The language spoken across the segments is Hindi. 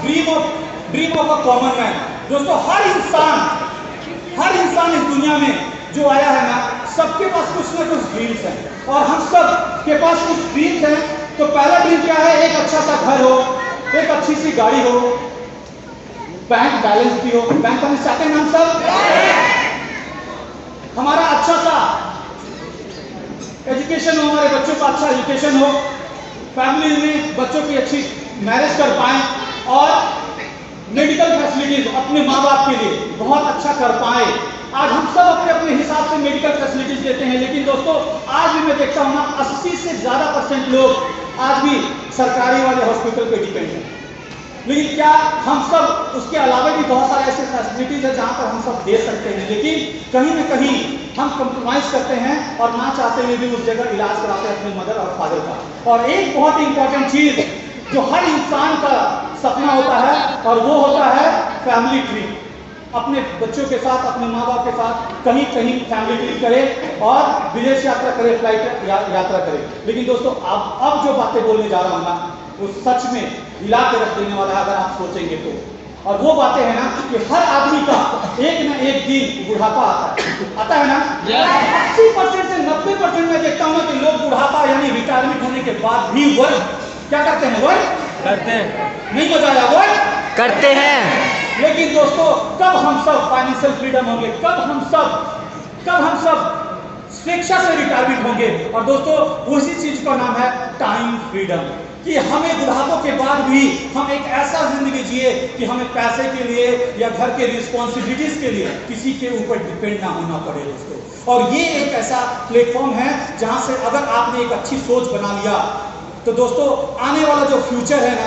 Dream of a common man. दोस्तों हर इंसान इस दुनिया में जो आया है ना, सबके पास कुछ ना कुछ ड्रीम्स हैं, और हम सब के पास कुछ ड्रीम्स हैं। तो पहला ड्रीम क्या है? एक अच्छा सा घर हो, एक अच्छी सी गाड़ी हो, बैंक बैलेंस भी हो। बैंक बैलेंस चाहते हैं हम सब? हमारा अच्छा सा एजुकेशन हो, हमारे बच्चों का अच्छा एजुकेशन हो, फैमिली में बच्चों की अच्छी मैरिज कर पाएं, और मेडिकल फैसिलिटीज अपने माँ बाप के लिए बहुत अच्छा कर पाए। आज हम सब अपने अपने हिसाब से मेडिकल फैसिलिटीज देते हैं, लेकिन दोस्तों आज भी मैं देखता हूँ ना 80 से ज्यादा % लोग आज भी सरकारी वाले हॉस्पिटल पे डिपेंड हैं। लेकिन क्या हम सब उसके अलावा भी बहुत सारे ऐसे फैसिलिटीज है जहां पर हम सब दे सकते हैं, लेकिन कहीं ना कहीं हम कंप्रोमाइज करते हैं और ना चाहते हुए भी उस जगह इलाज कराते हैं अपने मदर और फादर का। और एक बहुत इंपॉर्टेंट चीज जो हर इंसान का सपना होता है, और वो होता है फैमिली ट्रिप। अपने बच्चों के साथ, अपने माँ बाप के साथ कहीं कहीं फैमिली ट्रिप करे और विदेश यात्रा करे, फ्लाइट यात्रा करे। लेकिन दोस्तों अब जो बातें बोलने जा रहा हूँ ना, वो सच में हिला के रख देने वाला है अगर आप सोचेंगे तो। और वो बातें हैं ना कि हर आदमी का एक ना एक दिन बुढ़ापा आता है ना। 80% से 90% में देखता हूँ ना कि लोग बुढ़ापा यानी रिटायरमेंट होने के बाद भी वर्क क्या करते हैं? वर्क करते हैं। नहीं मजा आया? वर्क करते हैं। लेकिन दोस्तों कब हम सब फाइनेंशियल फ्रीडम होंगे? कब हम सब शिक्षा से रिटायरमेंट होंगे? और दोस्तों उसी चीज का नाम है टाइम फ्रीडम, कि हमें बुढ़ापे के बाद भी हम एक ऐसा जिंदगी जिए कि हमें पैसे के लिए या घर के रिस्पॉन्सिबिलिटीज के लिए किसी के ऊपर डिपेंड ना होना पड़े दोस्तों। और ये एक ऐसा प्लेटफॉर्म है जहां से अगर आपने एक अच्छी सोच बना लिया तो दोस्तों आने वाला जो फ्यूचर है ना,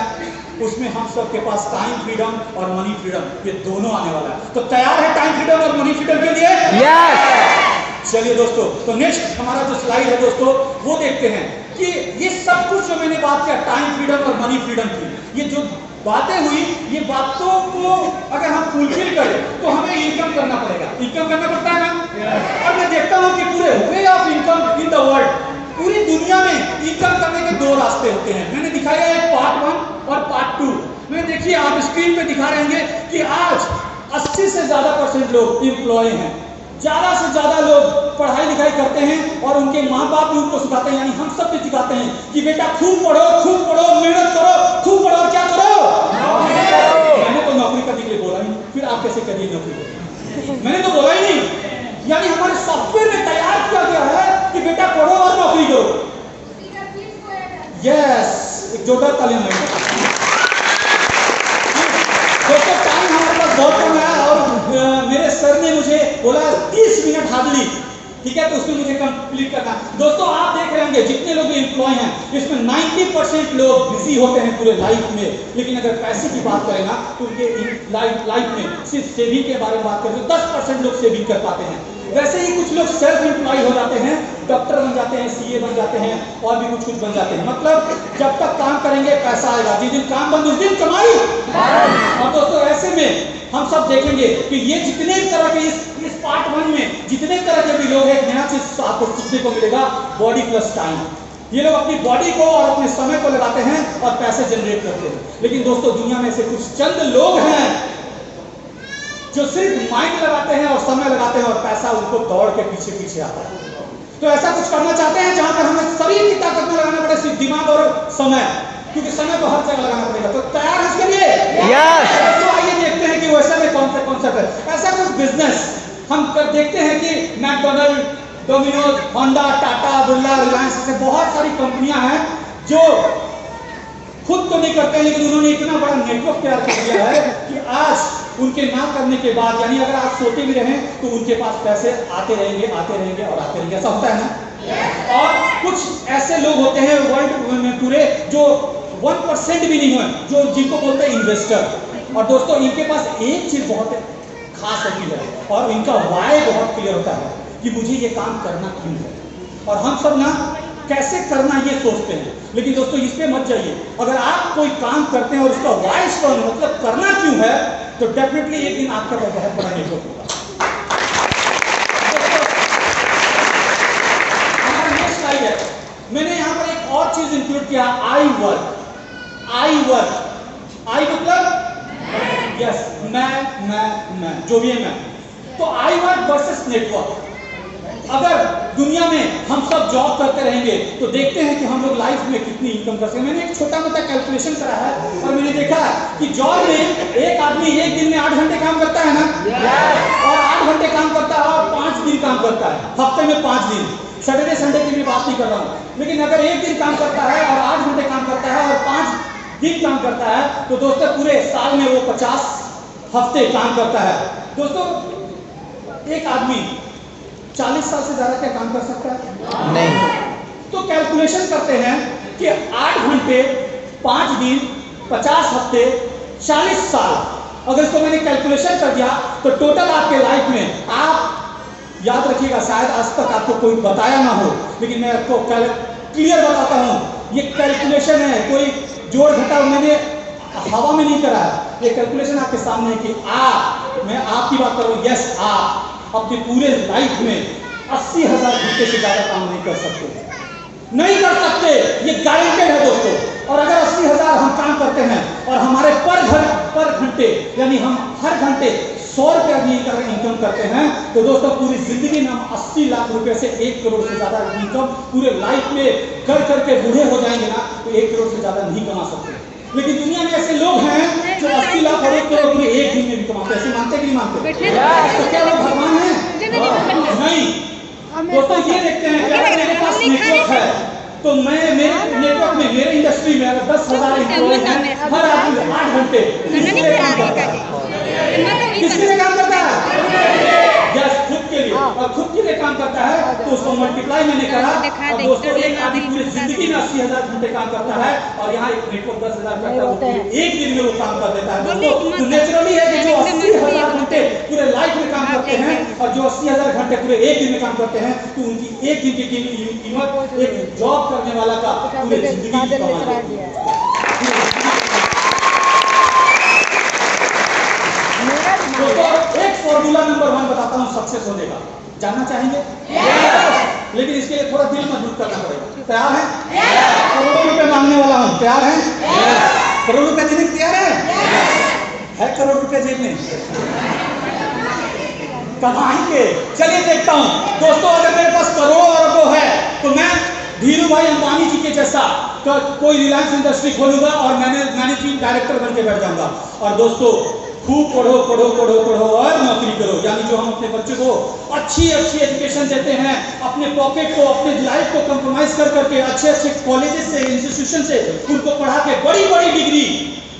उसमें हम सब के पास टाइम फ्रीडम और मनी फ्रीडम ये दोनों आने वाला है। तो तैयार है टाइम फ्रीडम और मनी फ्रीडम के लिए? यस। चलिए दोस्तों, तो नेक्स्ट हमारा जो स्लाइड है दोस्तों, वो देखते हैं कि ये सब कुछ जो मैंने बात किया टाइम फ्रीडम और मनी फ्रीडम की, ये जो बातें हुई, ये बातों को अगर हम फुलफिल करें तो हमें इनकम करना पड़ेगा। इनकम करना पड़ता है ना। और मैं देखता हूँ कि पूरे way of income in the world, पूरी दुनिया में इनकम करने के 2 रास्ते होते हैं। मैंने दिखाया है पार्ट 1 और पार्ट 2। मैं देखिए आप स्क्रीन पे दिखा रहे होंगे कि आज 80 से ज्यादा % लोग एम्प्लॉय हैं, ज्यादा से ज्यादा लोग पढ़ाई लिखाई करते हैं, और उनके माँ बाप भी उनको सिखाते हैं, यानी हम सब भी सिखाते हैं कि बेटा खूब पढ़ो, मेहनत करो, खूब पढ़ो, क्या करो? मैंने तो नौकरी करने के लिए बोला ही, फिर आप कैसे करिए नौकरी? मैंने तो बोला ही नहीं। यानी हमारे सॉफ्टवेयर में तैयार किया गया है कि बेटा पढ़ो और नौकरी करो। यस, एक जोरदार तालियां बजाइए। दोस्तों टाइम हमारे पास बहुत कम है, और मेरे सर ने मुझे बोला 30 मिनट हार्डली, ठीक है, तो उसमें मुझे कंप्लीट करना। दोस्तों आप देख रहे होंगे जितने लोग एम्प्लॉय हैं, इसमें 90% लोग बिजी होते हैं पूरे लाइफ में, लेकिन अगर पैसे की बात करें ना तो उनके लाइफ में सिर्फ सेविंग के बारे में बात करें तो 10% लोग सेविंग कर पाते हैं। वैसे ही कुछ लोग सेल्फ एम्प्लॉय हो जाते हैं, डॉक्टर बन जाते हैं, सीए बन जाते हैं, और भी कुछ बन जाते हैं। मतलब जब तक काम करेंगे पैसा आएगा, जिस दिन काम बंद उस दिन कमाई। और दोस्तों ऐसे में हम सब देखेंगे कि ये जितने तरह के इस पार्ट 1 में जितने तरह के भी लोग हैं, नया चीज आपको सीखने को मिलेगा, बॉडी प्लस टाइम। ये लोग अपनी बॉडी को और अपने समय को लगाते हैं और पैसे जनरेट करते हैं। लेकिन दोस्तों दुनिया में से कुछ चंद लोग हैं जो सिर्फ माइंड लगाते हैं और समय लगाते हैं, और पैसा उनको दौड़ के पीछे पीछे आता है। तो ऐसा कुछ करना चाहते हैं जहां पर हमें शरीर की ताकत में लगाना पड़े, सिर्फ दिमाग और समय, क्योंकि समय को हर जगह लगाना पड़ेगा। तो तैयार है इसके लिए? यस। तो आइए देखते हैं कि वैसा में कौन सा है। ऐसा कुछ बिजनेस हम देखते हैं कि McDonald, Domino's, Honda, Tata, Birla, Reliance, ऐसे बहुत सारी कंपनियां हैं जो खुद तो नहीं करते हैं, लेकिन उन्होंने इतना बड़ा नेटवर्क तैयार कर दिया है कि आज उनके ना करने के बाद, यानी अगर आप सोते भी रहें तो उनके पास पैसे आते रहेंगे और आते रहेंगे। ऐसा होता है ना। और कुछ ऐसे लोग होते हैं वर्ल्ड में पूरे जो 1% भी नहीं हुए, जो जिनको बोलते हैं इन्वेस्टर। और दोस्तों इनके पास एक चीज बहुत खास होती है, और इनका वाय बहुत क्लियर होता है कि मुझे ये काम करना क्यों है। और हम सब ना कैसे करना ये सोचते हैं, लेकिन दोस्तों इस पे मत जाइए। अगर आप कोई काम करते हैं और उसका वाई स्ट्रॉन्ग, मतलब करना क्यों है, तो डेफिनेटली एक दिन आपका बहुत बड़ा नेटवर्क होगा। हमारा नेक्स्ट स्लाइड है, मैंने यहाँ पर एक और चीज इंक्लूड किया, आई वर्क। आई मतलब यस मैं जो भी है मैं। तो आई वर्क वर्सेस नेटवर्क। अगर दुनिया में हम सब जॉब करते रहेंगे तो देखते हैं कि हम लोग लाइफ में कितनी इनकम कर सकते हैं। मैंने एक छोटा मोटा कैलकुलेशन करा है और मैंने देखा है कि जॉब में एक आदमी एक दिन में 8 घंटे काम करता है ना, और 8 घंटे काम करता है और 5 दिन काम करता है, हफ्ते में 5 दिन। सैटरडे संडे की मैं बात नहीं कर रहा हूँ, लेकिन अगर एक दिन काम करता है और 8 घंटे काम करता है और 5 दिन काम करता है तो दोस्तों पूरे साल में वो 50 हफ्ते काम करता है। दोस्तों एक आदमी 40 साल से ज्यादा क्या काम कर सकता है? नहीं। तो कैलकुलेशन करते हैं कि 8 घंटे 5 दिन 50 हफ्ते 40 साल, अगर इसको मैंने कैलकुलेशन कर दिया तो टोटल आपके लाइफ में, आप याद रखिएगा शायद आज तक आपको कोई बताया ना हो, लेकिन मैं आपको क्लियर बताता हूं, ये कैलकुलेशन है, कोई जोड़ घटाव मैंने हवा में नहीं करा है। ये कैलकुलेशन आपके सामने है कि मैं आपकी बात कर रहा हूं, यस आप अपने पूरे लाइफ में 80,000 घंटे से ज्यादा काम नहीं कर सकते, नहीं कर सकते, ये गारंटेड है दोस्तों। और अगर 80,000 हम काम करते हैं और हमारे पर घंटे यानी हम हर घंटे 100 रुपया भी इनकम करते हैं तो दोस्तों पूरी जिंदगी में हम 80 लाख रुपए से 1 करोड़ से ज्यादा इनकम पूरे लाइफ में कर करके बूढ़े हो जाएंगे ना, तो 1 करोड़ से ज्यादा नहीं कमा सकते। लेकिन दुनिया में ऐसे लोग हैं जो 80 लाख और 1 करोड़ पूरे एक दिन में भी कमाते हैं। ऐसे मानते कि नहीं मानते? तो क्या वो भगवान है? नहीं। दोस्तों ये देखते हैं कि अगर मेरे पास नेटवर्क है तो मैं मेरे नेटवर्क में, मेरे इंडस्ट्री में अगर 10,000 एम्प्लॉय हैं, हर आदमी 8 घंटे किसके लिए काम करता है? किसके लिए काम करता है? यस, खुद के लिए। और खुद के लिए काम करता है तो उसको मल्टीप्लाई मैंने करा। और दोस्तों एक आदमी पूरी जिंदगी में 80,000 घंटे काम करता है और यहाँ एक नेटवर्क 10,000 करता है, वो एक दिन में वो काम कर देता है। दोस्तों तो नेचुरली है कि जो 80,000 घंटे पूरे लाइफ में काम करते हैं और जो 80,000 घंटे पूरे एक दिन में काम करते हैं तो उनकी एक दिन की कीमत एक जॉब करने वाला का पूरे जिंदगी की कमाई है। दोस्तों एक फॉर्मूला नंबर 1 बताता हूं सक्सेस होने का, जानना चाहेंगे? लेकिन इसके लिए थोड़ा दिल मजबूत करना पड़ेगा। तैयार हैं? करोड़ों रुपए मांगने वाला हूं, तैयार हैं? करोड़ रुपए देने को तैयार है करोड़ रुपए जेब में कमाएंगे। चलिए देखता हूं दोस्तों, अगर मेरे पास करोड़ों अरबों है तो मैं धीरू भाई अंबानी जी के जैसा कोई रिलायंस इंडस्ट्री खोलूंगा और मैनेजिंग डायरेक्टर बन के बैठ जाऊंगा। और दोस्तों खूब पढ़ो पढ़ो पढ़ो पढ़ो और नौकरी करो, यानी जो हम अपने बच्चों को अच्छी एजुकेशन देते हैं, अपने पॉकेट को, अपने लाइफ को कंप्रोमाइज कर करके अच्छे कॉलेजेस से, इंस्टीट्यूशन से उनको पढ़ा के बड़ी बड़ी डिग्री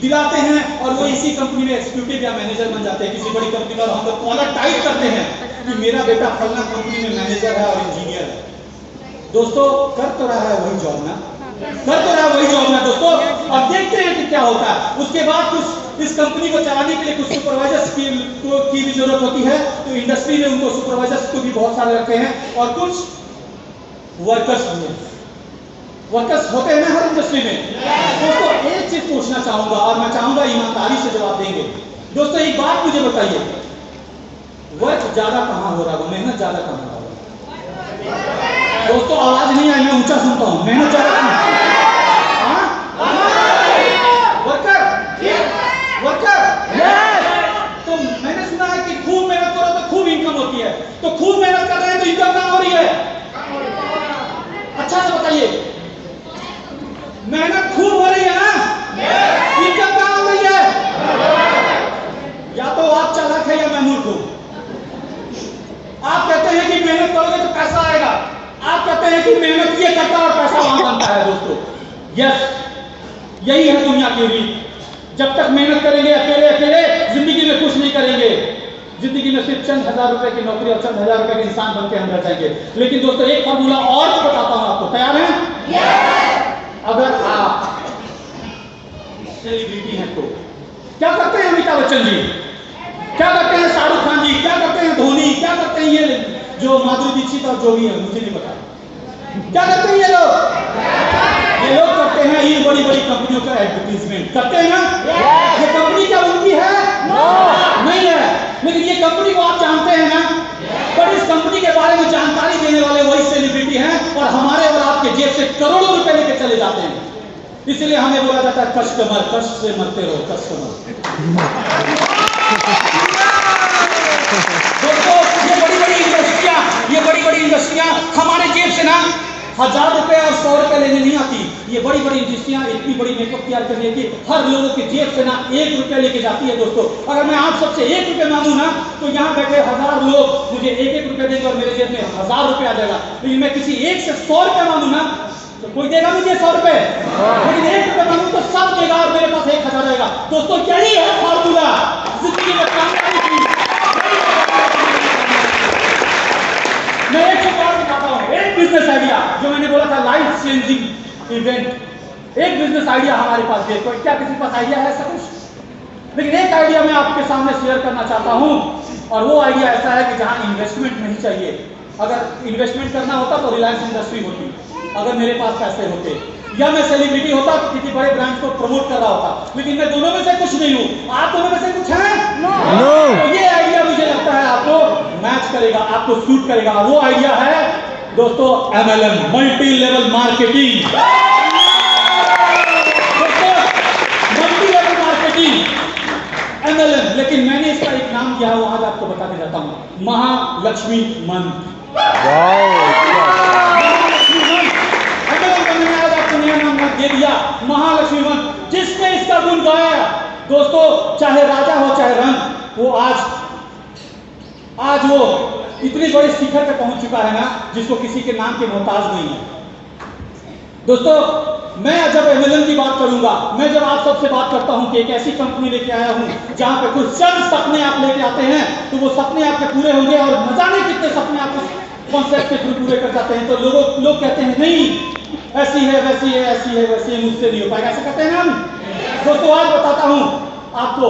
दिलाते हैं और वो इसी कंपनी में एग्जीक्यूटिव या मैनेजर बन जाते हैं किसी बड़ी कंपनी में। और हम लोग कॉलर टाइट करते हैं कि मेरा बेटा फलना कंपनी में मैनेजर है और इंजीनियर है। दोस्तों कर तो रहा है वही जॉब ना, दोस्तों। अब देखते हैं कि क्या होता है। उसके बाद कुछ इस कंपनी को चलाने के लिए कुछ सुपरवाइजर्स की भी जरूरत होती है, तो इंडस्ट्री में उनको सुपरवाइजर्स को भी बहुत सारे रखते हैं और कुछ वर्कर्स होते हैं ना हर इंडस्ट्री में। दोस्तों एक चीज पूछना चाहूंगा और मैं चाहूंगा ईमानदारी से जवाब देंगे। दोस्तों एक बात मुझे बताइए, वर्क ज्यादा कहां हो रहा है, मेहनत ज्यादा कहां हो रहा है? दोस्तों आवाज नहीं आई, मैं ऊंचा सुनता हूं। मेहनत ज्यादा कहां? वर्कर। तो मैंने सुना है कि खूब मेहनत करो तो खूब इनकम होती है, तो खूब मेहनत कर रहे हैं तो इनकम कहां हो रही है? अच्छा से बताइए, मेहनत खूब हो रही है ना, इनकम कहां हो रही है? या तो आप चालाक है या मैं मूर्ख हूं। आप कहते हैं कि मेहनत करोगे तो पैसा आएगा, आप कहते हैं कि मेहनत ये करता और पैसा वहां बनता है। दोस्तों यस, यही है दुनिया की रीत। जब तक मेहनत करेंगे अकेले जिंदगी में कुछ नहीं करेंगे, जिंदगी में सिर्फ चंद हजार रुपए की नौकरी और चंद हजार रुपए के इंसान बनकर हम रह जाएंगे। लेकिन दोस्तों एक फॉर्मूला और बताता हूं आपको, तैयार हैं? अगर आप सेलिब्रिटी हैं तो क्या करते हैं अमिताभ बच्चन जी, क्या करते हैं शाहरुख खान जी, क्या करते हैं धोनी, क्या करते हैं ये जो माधुरी दीक्षित और जो भी है, मुझे नहीं पता क्या करते हैं ये लोग करते हैं ये बड़ी बड़ी कंपनियों का एडवर्टीजमेंट करते हैं ना। ये कंपनी क्या उनकी है? नहीं है, लेकिन ये कंपनी को आप जानते हैं ना, पर इस कंपनी के बारे में जानकारी देने वाले वही सेलिब्रिटी हैं और हमारे और आपके जेब से करोड़ों रुपए लेके चले जाते हैं। इसलिए हमें बोला जाता है कस्टमर, कष्ट से मरते रहो कस्टमर। 1000 रुपए और 100 रुपए लेने नहीं आती। ये बड़ी बड़ी इंडस्ट्रियां इतनी बड़ी मेकअप तैयार करने की हर लोगों की जेब से ना 1 रुपया लेके जाती है। दोस्तों अगर मैं आप सबसे 1 रुपया मांगू ना तो यहाँ बैठे 1000 लोग मुझे 1-1 रुपया देंगे और मेरे जेब में 1000 रुपया आ जाएगा। लेकिन मैं किसी एक से 100 रुपया मांगू ना तो कोई देगा मुझे 100 रुपए, लेकिन 1 रुपया मांगू तो सब देगा और मेरे पास 1000 रहेगा। दोस्तों यही है फार्मूला जिंदगी में कामयाबी की। मैं एक चीज और बताता हूँ, एक बिजनेस आइडिया जो मैंने बोला था लाइफ चेंजिंग इवेंट, एक बिजनेस आइडिया हमारे पास है। कोई क्या किसी के पास आइडिया है ऐसा कुछ? लेकिन एक आइडिया मैं आपके सामने शेयर करना चाहता हूँ और वो आइडिया ऐसा है कि जहाँ इन्वेस्टमेंट नहीं चाहिए। अगर इन्वेस्टमेंट करना होता तो रिलायंस इंडस्ट्री होती, अगर मेरे पास पैसे होते, या मैं सेलिब्रिटी होता तो किसी बड़े ब्रांड को प्रमोट कर रहा होता। लेकिन मैं दोनों में से कुछ नहीं हूँ। आप दोनों में से कुछ है? तो ये आइडिया मुझे लगता है आपको मैच करेगा, आपको सूट करेगा। वो आइडिया है दोस्तों MLM, मल्टी लेवल मार्केटिंग। दोस्तों मल्टी लेवल मार्केटिंग MLM, लेकिन मैंने इसका एक नाम दिया है, वो आज आपको बताते जाता हूँ, महालक्ष्मी मंत्र। मैंने आज आपको नया नाम दे दिया, महालक्ष्मी मंत्र। जिसने इसका गुण गाया दोस्तों, चाहे राजा हो चाहे रंग, वो आज वो इतनी बड़ी शिखर पे पहुंच चुका है ना जिसको किसी के नाम के मोहताज नहीं है। दोस्तों मैं जब MLM की बात करूंगा, मैं जब आप सबसे बात करता हूं कि एक ऐसी कंपनी लेके आया हूं जहां पे कुछ चंद सपने आप लेके आते हैं तो वो सपने आपके पूरे होंगे और न जाने कितने सपने आप उस कॉन्सेप्ट के थ्रू पूरे कर जाते हैं। तो लोग कहते हैं नहीं ऐसी है वैसी है, ऐसी है वैसी है, मुझसे नहीं हो पाएगा, ऐसा कहते हैं ना हम। दोस्तों आज बताता हूं आपको